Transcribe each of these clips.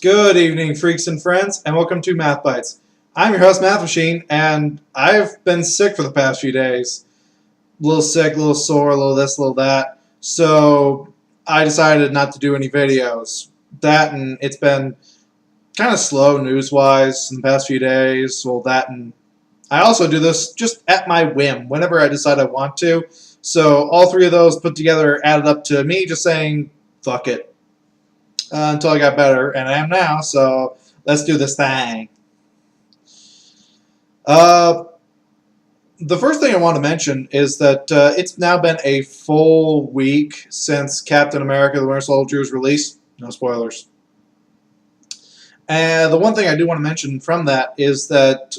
Good evening, freaks and friends, and welcome to Math Bites. I'm your host, Math Machine, and I've been sick for the past few days. A little sick, a little sore, a little this, a little that. So I decided not to do any videos. That and it's been kind of slow news-wise in the past few days. Well, that and I also do this just at my whim, whenever I decide I want to. So all three of those put together added up to me just saying, fuck it. Until I got better, and I am now, so let's do this thing. Uh, the first thing I want to mention is that it's now been a full week since Captain America the Winter Soldier was released. No spoilers. And the one thing I do want to mention from that is that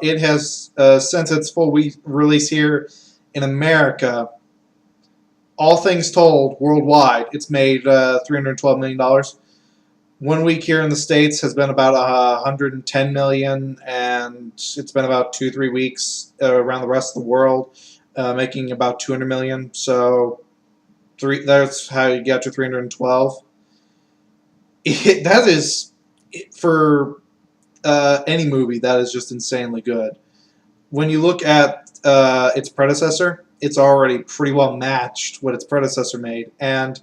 it has, since its full week release here in America, all things told, worldwide, it's made $312 million. 1 week here in the States has been about 110 million, and it's been about 2-3 weeks around the rest of the world, making about 200 million. So that's how you get to 312. That is, for any movie, that is just insanely good. When you look at its predecessor, it's already pretty well matched what its predecessor made, and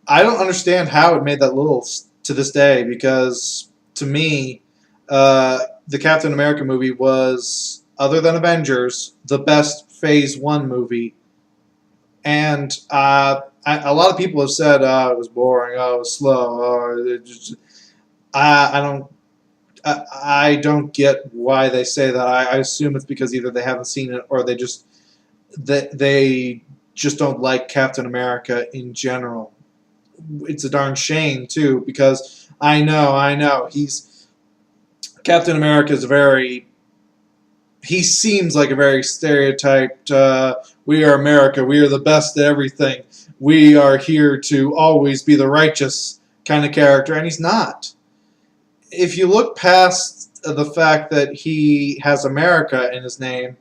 I don't understand how it made that little to this day, because to me, the Captain America movie was, other than Avengers, the best Phase 1 movie. And a lot of people have said, oh, it was boring, oh, it was slow, I don't get why they say that. I assume it's because either they haven't seen it or they just don't like Captain America in general. It's a darn shame too, because I know Captain America is he seems like a very stereotyped, we are America, we are the best at everything, we are here to always be the righteous kind of character, and he's not. If you look past the fact that he has America in his name,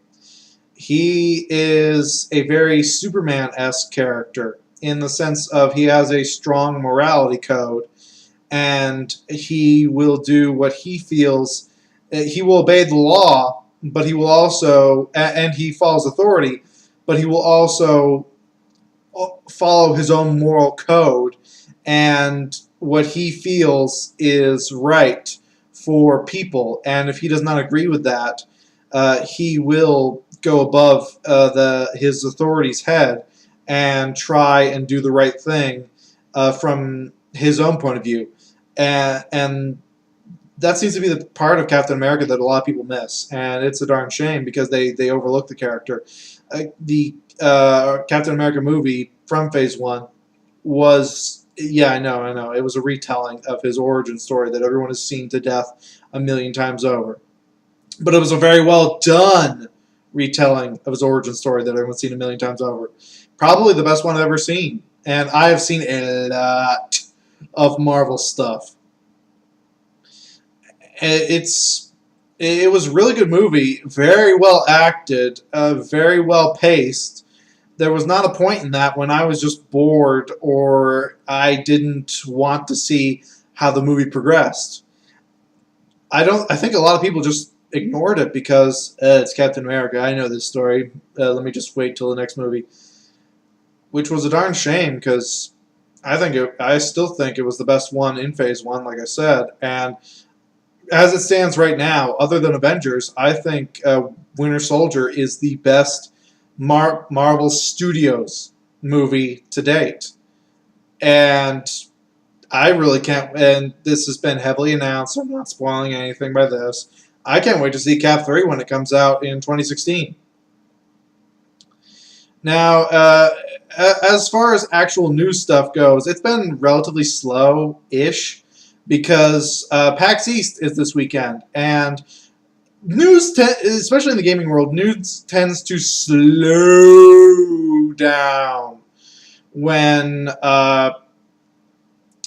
he is a very Superman-esque character, in the sense of he has a strong morality code, and he will do what he feels. He will obey the law, but he will also, and he follows authority, but he will also follow his own moral code and what he feels is right for people. And if he does not agree with that, he will go above his authority's head and try and do the right thing from his own point of view. And that seems to be the part of Captain America that a lot of people miss. And it's a darn shame, because they overlook the character. The Captain America movie from Phase 1 was, yeah, I know, it was a retelling of his origin story that everyone has seen to death a million times over. But it was a very well done retelling of his origin story that everyone's seen a million times over. Probably the best one I've ever seen. And I have seen a lot of Marvel stuff. It was a really good movie, very well acted, very well paced. There was not a point in that when I was just bored or I didn't want to see how the movie progressed. I think a lot of people just ignored it because it's Captain America. I know this story. Let me just wait till the next movie, which was a darn shame, because I still think it was the best one in Phase 1, like I said. And as it stands right now, other than Avengers, I think Winter Soldier is the best Marvel Studios movie to date. And I really can't, and this has been heavily announced, so I'm not spoiling anything by this. I can't wait to see Cap 3 when it comes out in 2016. Now, as far as actual news stuff goes, it's been relatively slow-ish, because PAX East is this weekend, and news, especially in the gaming world, news tends to slow down when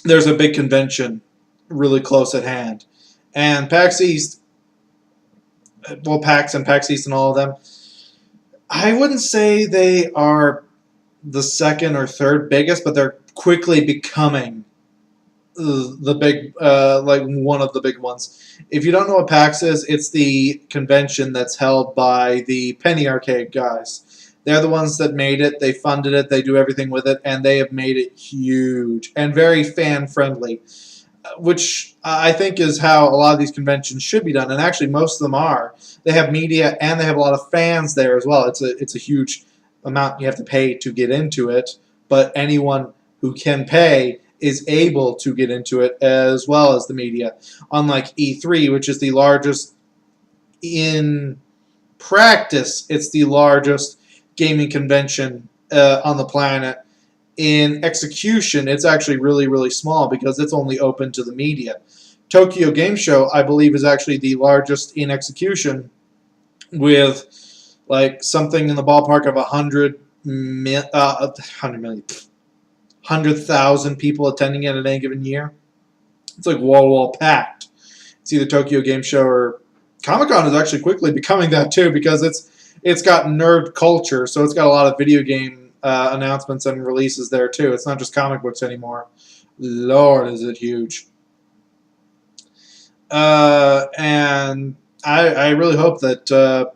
there's a big convention really close at hand. And PAX East, well, PAX and PAX East and all of them, I wouldn't say they are the second or third biggest, but they're quickly becoming the big, like one of the big ones. If you don't know what PAX is, it's the convention that's held by the Penny Arcade guys. They're the ones that made it. They funded it. They do everything with it, and they have made it huge and very fan friendly, which I think is how a lot of these conventions should be done. And actually, most of them are. They have media and they have a lot of fans there as well. It's a huge amount you have to pay to get into it, but anyone who can pay is able to get into it as well as the media. Unlike E3, which is the largest in practice, it's the largest gaming convention on the planet. In execution, it's actually really, really small because it's only open to the media. Tokyo Game Show, I believe, is actually the largest in execution with like something in the ballpark of 100,000 people attending it at any given year. It's like wall-to-wall packed. It's either Tokyo Game Show or Comic-Con is actually quickly becoming that too because it's got nerd culture, so it's got a lot of video game announcements and releases there too. It's not just comic books anymore. Lord, is it huge. And I really hope that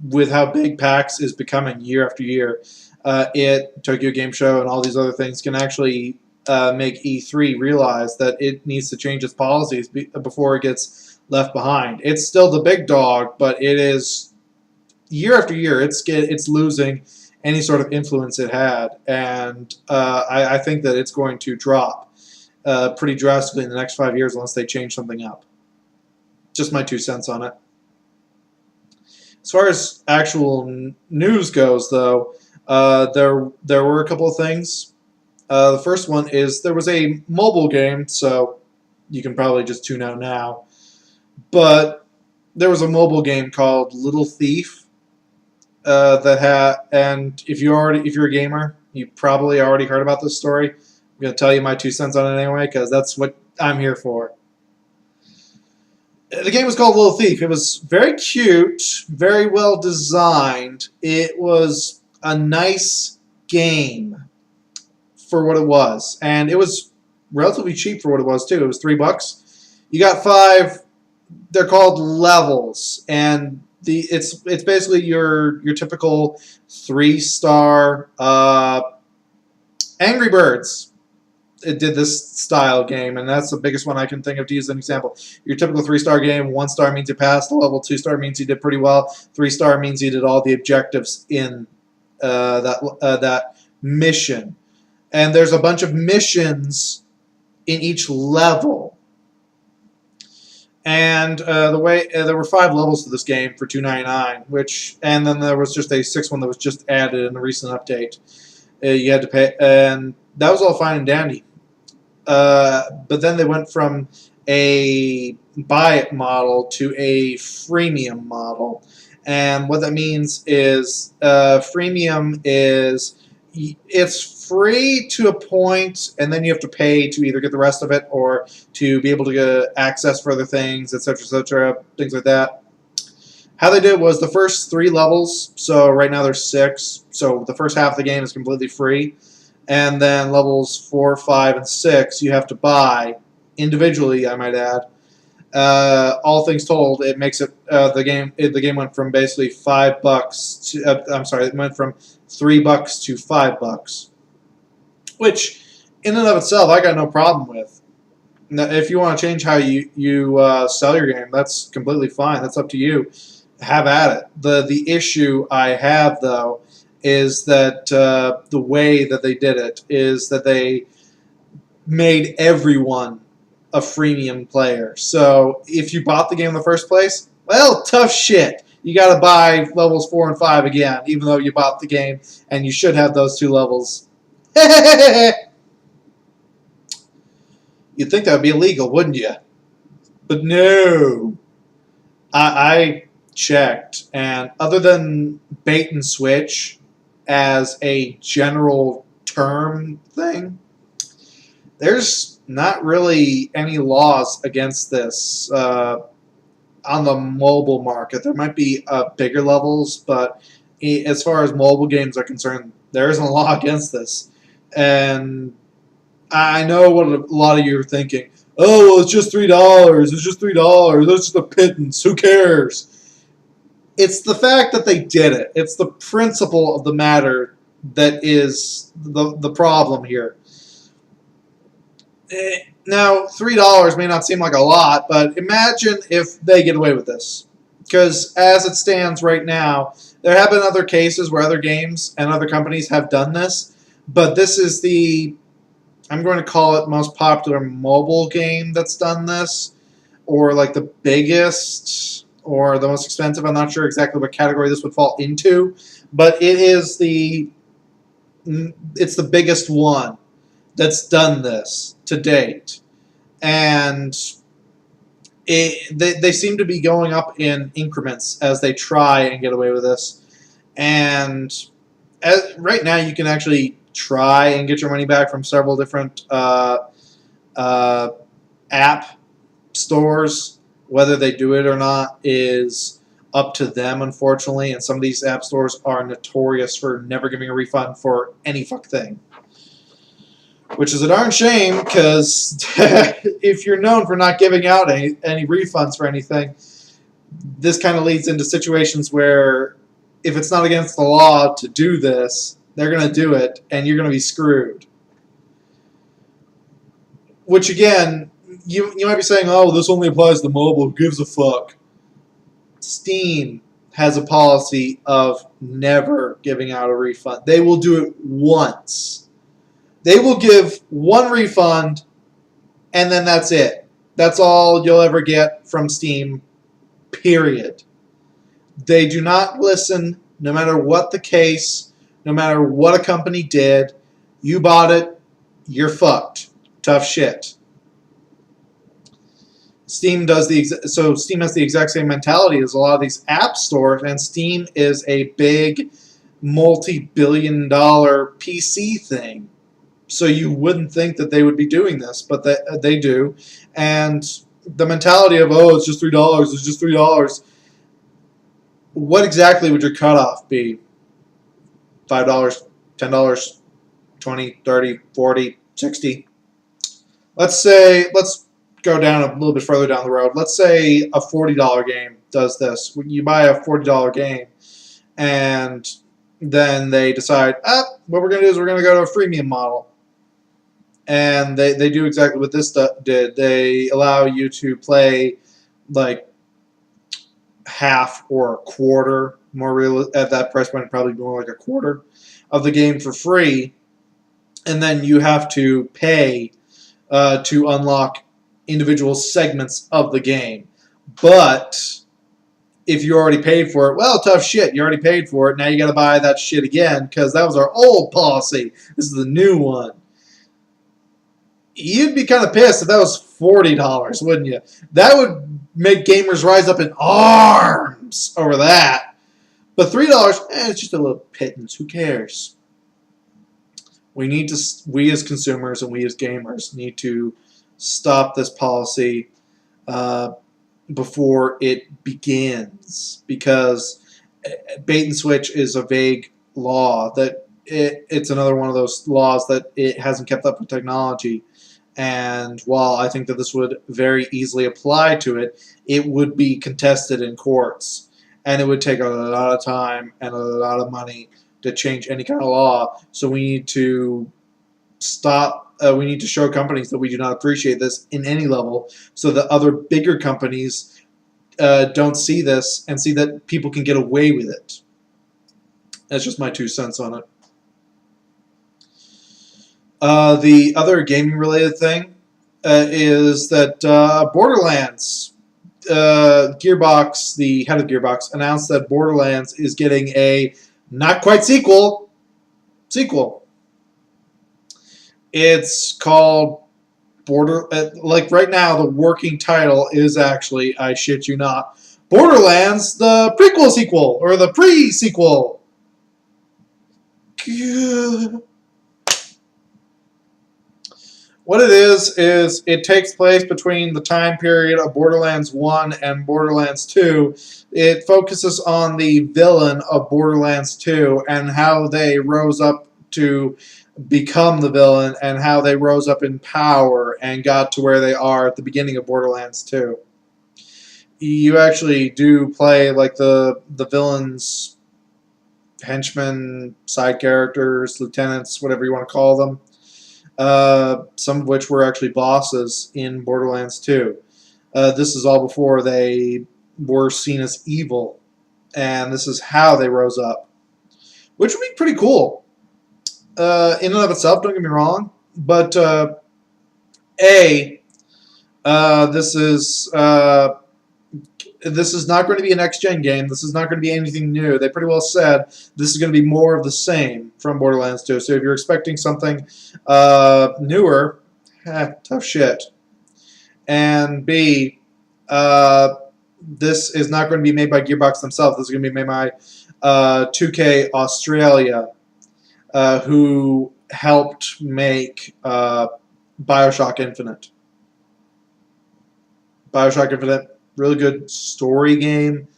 with how big PAX is becoming year after year, Tokyo Game Show and all these other things can actually make E3 realize that it needs to change its policies before it gets left behind. It's still the big dog, but it is year after year it's losing any sort of influence it had, and I think that it's going to drop pretty drastically in the next 5 years unless they change something up. Just my 2 cents on it. As far as actual news goes, though, there were a couple of things. The first one is there was a mobile game, so you can probably just tune out now. But there was a mobile game called Little Thief and if you're a gamer, you probably already heard about this story. I'm gonna tell you my 2 cents on it anyway because that's what I'm here for. The game was called Little Thief. It was very cute, very well designed. It was a nice game for what it was, and it was relatively cheap for what it was too. It was $3. You got 5. They're called levels, and it's basically your typical 3-star Angry Birds. It did this style game, and that's the biggest one I can think of to use as an example. Your typical 3-star game, 1 star means you passed the level, 2-star means you did pretty well, 3-star means you did all the objectives in that mission. And there's a bunch of missions in each level. And there were 5 levels to this game for $2.99, and then there was just a 6th one that was just added in a recent update. You had to pay, and that was all fine and dandy. But then they went from a buy it model to a freemium model. And what that means is freemium is it's free to a point, and then you have to pay to either get the rest of it or to be able to get access further things, etc., things like that. How they did it was the first 3 levels, so right now there's 6, so the first half of the game is completely free. And then levels 4, 5, and 6 you have to buy individually, I might add. All things told, it makes it the game went from basically $5 to I'm sorry, it went from $3 to $5, which in and of itself I got no problem with. Now, if you want to change how you sell your game, that's completely fine. That's up to you. Have at it. The issue I have though is that the way that they did it is that they made everyone a freemium player. So if you bought the game in the first place, well, tough shit. You got to buy levels 4 and 5 again, even though you bought the game, and you should have those 2 levels. You'd think that would be illegal, wouldn't you? But no. I checked, and other than bait and switch as a general term thing, there's not really any laws against this on the mobile market. There might be bigger levels, but as far as mobile games are concerned, there isn't a law against this. And I know what a lot of you are thinking. Oh, well, it's just $3. It's just $3. That's just a pittance. Who cares? It's the fact that they did it. It's the principle of the matter that is the problem here. Now, $3 may not seem like a lot, but imagine if they get away with this. Because as it stands right now, there have been other cases where other games and other companies have done this, but this is the, I'm going to call it, most popular mobile game that's done this, or like the biggest, or the most expensive. I'm not sure exactly what category this would fall into, but it is it's the biggest one that's done this to date. And they seem to be going up in increments as they try and get away with this. And right now you can actually try and get your money back from several different app stores. Whether they do it or not is up to them, unfortunately. And some of these app stores are notorious for never giving a refund for any fuck thing. Which is a darn shame, because if you're known for not giving out any refunds for anything, this kind of leads into situations where if it's not against the law to do this, they're going to do it, and you're going to be screwed. Which, again, you might be saying, oh, this only applies to mobile. Who gives a fuck? Steam has a policy of never giving out a refund. They will do it once. They will give one refund, and then that's it. That's all you'll ever get from Steam, period. They do not listen, no matter what the case, no matter what a company did. You bought it, you're fucked. Tough shit. Steam has the exact same mentality as a lot of these app stores, and Steam is a big multi-billion-dollar PC thing. So you wouldn't think that they would be doing this, but they do. And the mentality of, oh, it's just $3, it's just $3. What exactly would your cutoff be? $5, $10, $20, $30, $40, $60? Let's go down a little bit further down the road. Let's say a $40 game does this. You buy a $40 game, and then they decide, what we're going to do is we're going to go to a freemium model. And they do exactly what this did. They allow you to play like half or a quarter, at that price point, probably more like a quarter of the game for free, and then you have to pay to unlock individual segments of the game. But if you already paid for it, well, tough shit. You already paid for it. Now you got to buy that shit again, because that was our old policy. This is the new one. You'd be kind of pissed if that was $40, wouldn't you? That would make gamers rise up in arms over that. But $3, it's just a little pittance. Who cares? We as consumers and we as gamers need to stop this policy before it begins, because bait and switch is a vague law that it's another one of those laws that it hasn't kept up with technology. And while I think that this would very easily apply to it, it would be contested in courts. And it would take a lot of time and a lot of money to change any kind of law. So we need to stop. We need to show companies that we do not appreciate this in any level, so that other bigger companies don't see this and see that people can get away with it. That's just my 2 cents on it. The other gaming-related thing is that Borderlands, Gearbox, the head of Gearbox, announced that Borderlands is getting a not-quite sequel. It's called like right now, the working title is actually, I shit you not, Borderlands, the prequel sequel, or the pre-sequel. What it is it takes place between the time period of Borderlands 1 and Borderlands 2. It focuses on the villain of Borderlands 2 and how they rose up to become the villain and how they rose up in power and got to where they are at the beginning of Borderlands 2. You actually do play like the villains, henchmen, side characters, lieutenants, whatever you want to call them. Some of which were actually bosses in Borderlands 2. This is all before they were seen as evil, and this is how they rose up, which would be pretty cool in and of itself. Don't get me wrong, but this is not going to be a next-gen game. This is not going to be anything new. They pretty well said this is going to be more of the same from Borderlands 2. So if you're expecting something newer, tough shit. And B, this is not going to be made by Gearbox themselves. This is going to be made by 2K Australia, who helped make Bioshock Infinite. Bioshock Infinite, really good story game.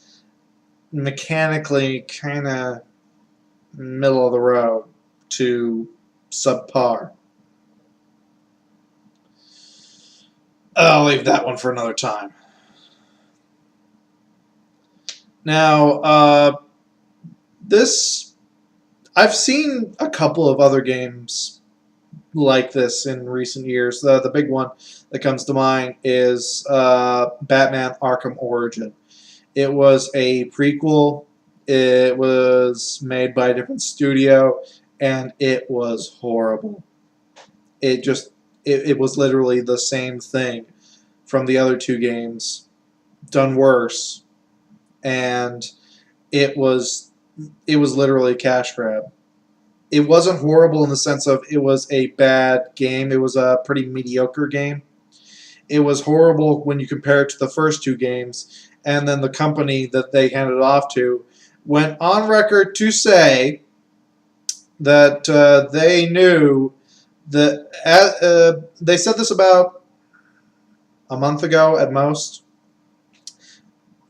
Mechanically, kind of middle of the road to subpar. I'll leave that one for another time. Now, I've seen a couple of other games like this in recent years. The big one that comes to mind is Batman Arkham Origin. It was a prequel. It was made by a different studio, and it was horrible. It was literally the same thing from the other two games, done worse, and it was literally a cash grab. It wasn't horrible in the sense of it was a bad game. It was a pretty mediocre game. It was horrible when you compare it to the first two games, and then the company that they handed it off to went on record to say that they knew that they said this about a month ago at most.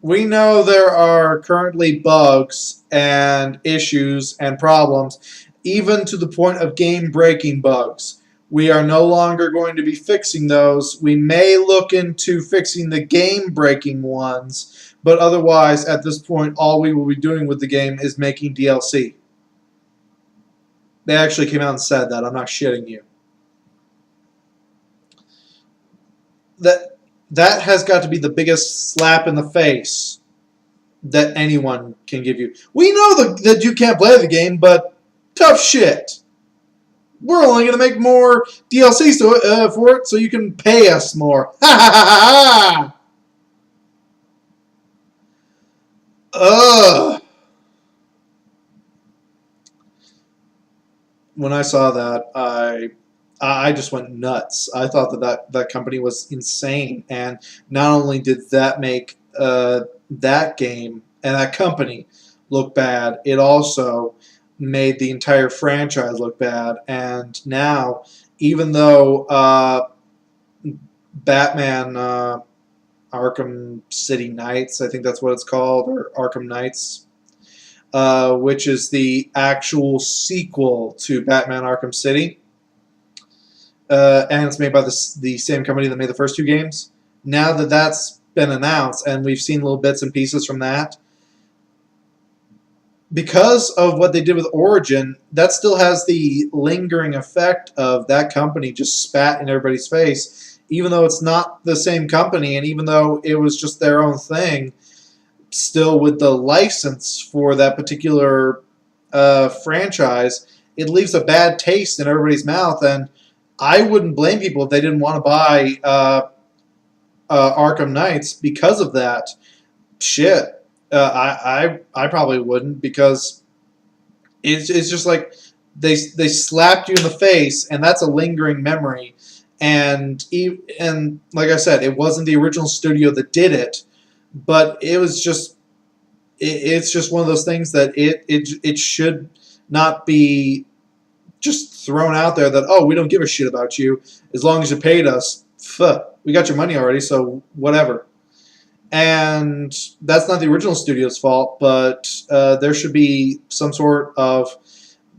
We know there are currently bugs and issues and problems, even to the point of game-breaking bugs. We are no longer going to be fixing those. We may look into fixing the game-breaking ones, but otherwise, at this point, all we will be doing with the game is making DLC. They actually came out and said that. I'm not shitting you. That has got to be the biggest slap in the face that anyone can give you. We know that you can't play the game, but tough shit. We're only going to make more DLCs for it so you can pay us more. Ha ha ha ha! Ugh. When I saw that, I just went nuts. I thought that company was insane, and not only did that make that game and that company look bad, it also made the entire franchise look bad. And now, even though Batman Arkham City Knights, I think that's what it's called, or Arkham Knights, which is the actual sequel to Batman Arkham City, and it's made by the same company that made the first two games. Now that that's been announced, and we've seen little bits and pieces from that, because of what they did with Origin, that still has the lingering effect of that company just spat in everybody's face, even though it's not the same company, and even though it was just their own thing, still with the license for that particular franchise, it leaves a bad taste in everybody's mouth, and I wouldn't blame people if they didn't want to buy Arkham Knights because of that. Shit. I probably wouldn't, because it's just like they slapped you in the face, and that's a lingering memory. And like I said, it wasn't the original studio that did it, but it was just it's just one of those things that it should not be just thrown out there that, oh, we don't give a shit about you as long as you paid us. We got your money already, so whatever. And that's not the original studio's fault, but there should be some sort of,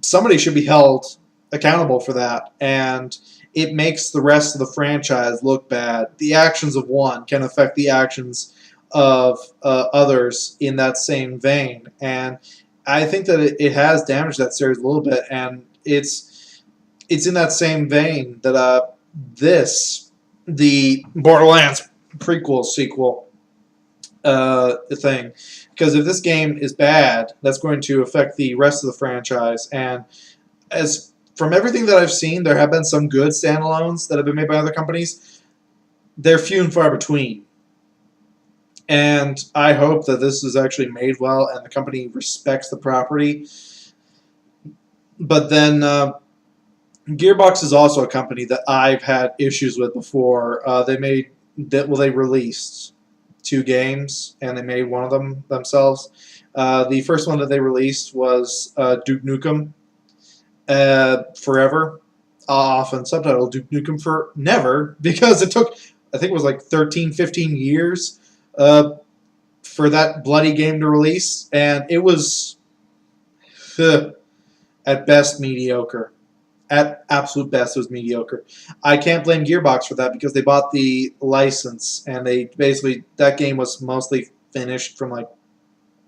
somebody should be held accountable for that, and it makes the rest of the franchise look bad. The actions of one can affect the actions of others in that same vein, and I think that it has damaged that series a little bit, and it's in that same vein that the Borderlands prequel sequel thing, because if this game is bad, that's going to affect the rest of the franchise. And as from everything that I've seen, there have been some good standalones that have been made by other companies. They're few and far between. And I hope that this is actually made well and the company respects the property. But then Gearbox is also a company that I've had issues with before. They released 2 games, and they made one of them themselves. The first one that they released was Duke Nukem Forever, often subtitled Duke Nukem for Never, because it took, I think it was like 13, 15 years for that bloody game to release, and it was at best mediocre. At absolute best, it was mediocre. I can't blame Gearbox for that because they bought the license, and they basically, that game was mostly finished from like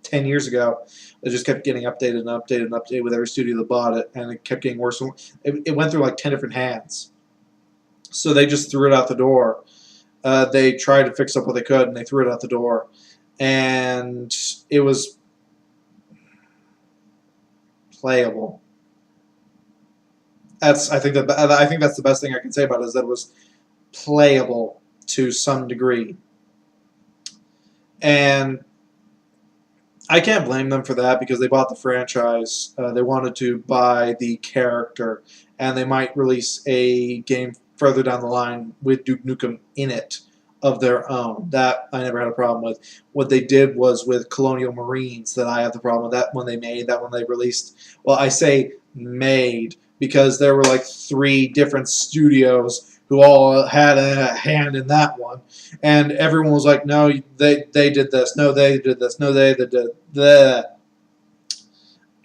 10 years ago. It just kept getting updated and updated and updated with every studio that bought it, and it kept getting worse. It went through like 10 different hands. So they just threw it out the door. They tried to fix up what they could, and they threw it out the door. And it was playable. I think that's the best thing I can say about it, is that it was playable to some degree. And I can't blame them for that because they bought the franchise. They wanted to buy the character, and they might release a game further down the line with Duke Nukem in it of their own. That I never had a problem with. What they did was with Colonial Marines that I have the problem with. That one they made, that one they released. Well, I say made because there were like 3 different studios who all had a hand in that one. And everyone was like, no, they did this. No, they did this. No, they did that.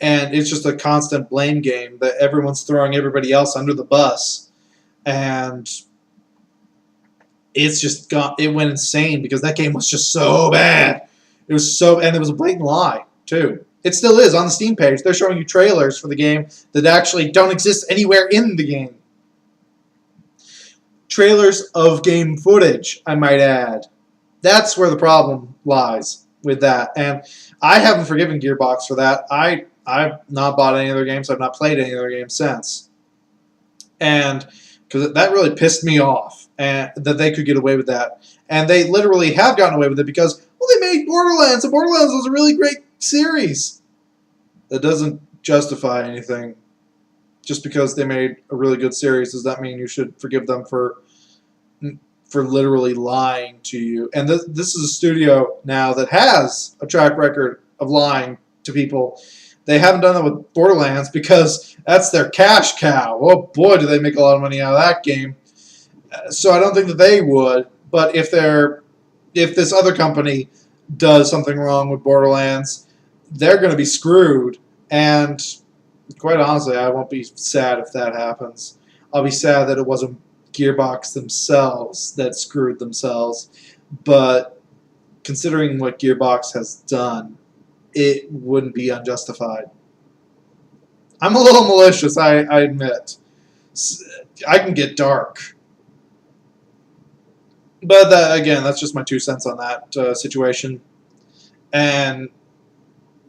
And it's just a constant blame game that everyone's throwing everybody else under the bus. And it's just it went insane because that game was just so bad. It was so, and it was a blatant lie, too. It still is on the Steam page. They're showing you trailers for the game that actually don't exist anywhere in the game. Trailers of game footage, I might add. That's where the problem lies with that. And I haven't forgiven Gearbox for that. I've not bought any other games. I've not played any other games since. And because that really pissed me off, and that they could get away with that. And they literally have gotten away with it because, well, they made Borderlands, and Borderlands was a really great series. That doesn't justify anything. Just because they made a really good series, does that mean you should forgive them for literally lying to you? And this is a studio now that has a track record of lying to people. They haven't done that with Borderlands because that's their cash cow. Oh boy, do they make a lot of money out of that game. So I don't think that they would. But if this other company does something wrong with Borderlands, they're going to be screwed. And quite honestly, I won't be sad if that happens. I'll be sad that it wasn't Gearbox themselves that screwed themselves. But considering what Gearbox has done, it wouldn't be unjustified. I'm a little malicious, I admit. I can get dark. But again, that's just my 2 cents on that situation. And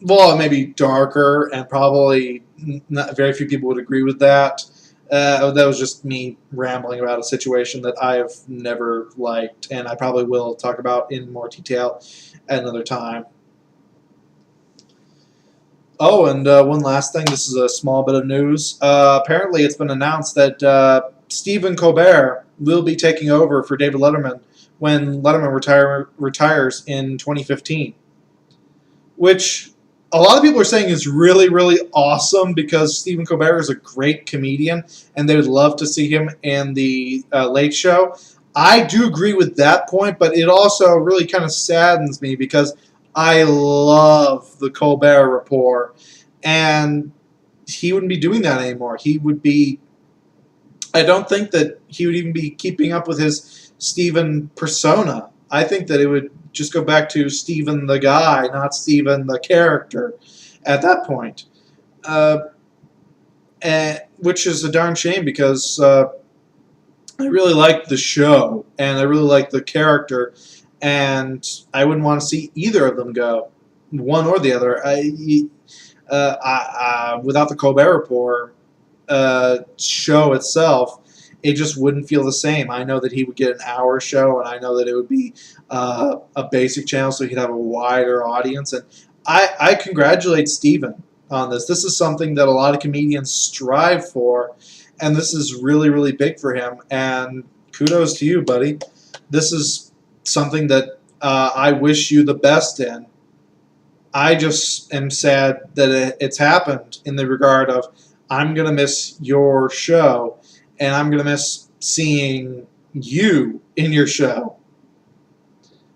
well, it may be darker, and probably not very few people would agree with that. That was just me rambling about a situation that I have never liked, and I probably will talk about in more detail at another time. Oh, and one last thing. This is a small bit of news. Apparently, it's been announced that Stephen Colbert will be taking over for David Letterman when Letterman retires in 2015, which a lot of people are saying is really, really awesome because Stephen Colbert is a great comedian, and they would love to see him in the Late Show. I do agree with that point, but it also really kind of saddens me because I love the Colbert Report, and he wouldn't be doing that anymore. He would be. I don't think that he would even be keeping up with his Steven persona. I think that it would just go back to Steven the guy, not Steven the character at that point. Which is a darn shame because I really liked the show and I really liked the character, and I wouldn't want to see either of them go, one or the other. Without the Colbert Report show itself, it just wouldn't feel the same. I know that he would get an hour show, and I know that it would be a basic channel, so he'd have a wider audience. And I congratulate Steven on this. This is something that a lot of comedians strive for, and this is really, really big for him. And kudos to you, buddy. This is something that I wish you the best in. I just am sad that it's happened in the regard of I'm going to miss your show, and I'm going to miss seeing you in your show.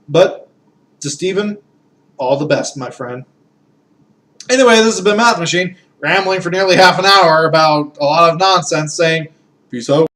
But to Steven, all the best, my friend. Anyway, this has been Math Machine, rambling for nearly half an hour about a lot of nonsense, saying, peace out.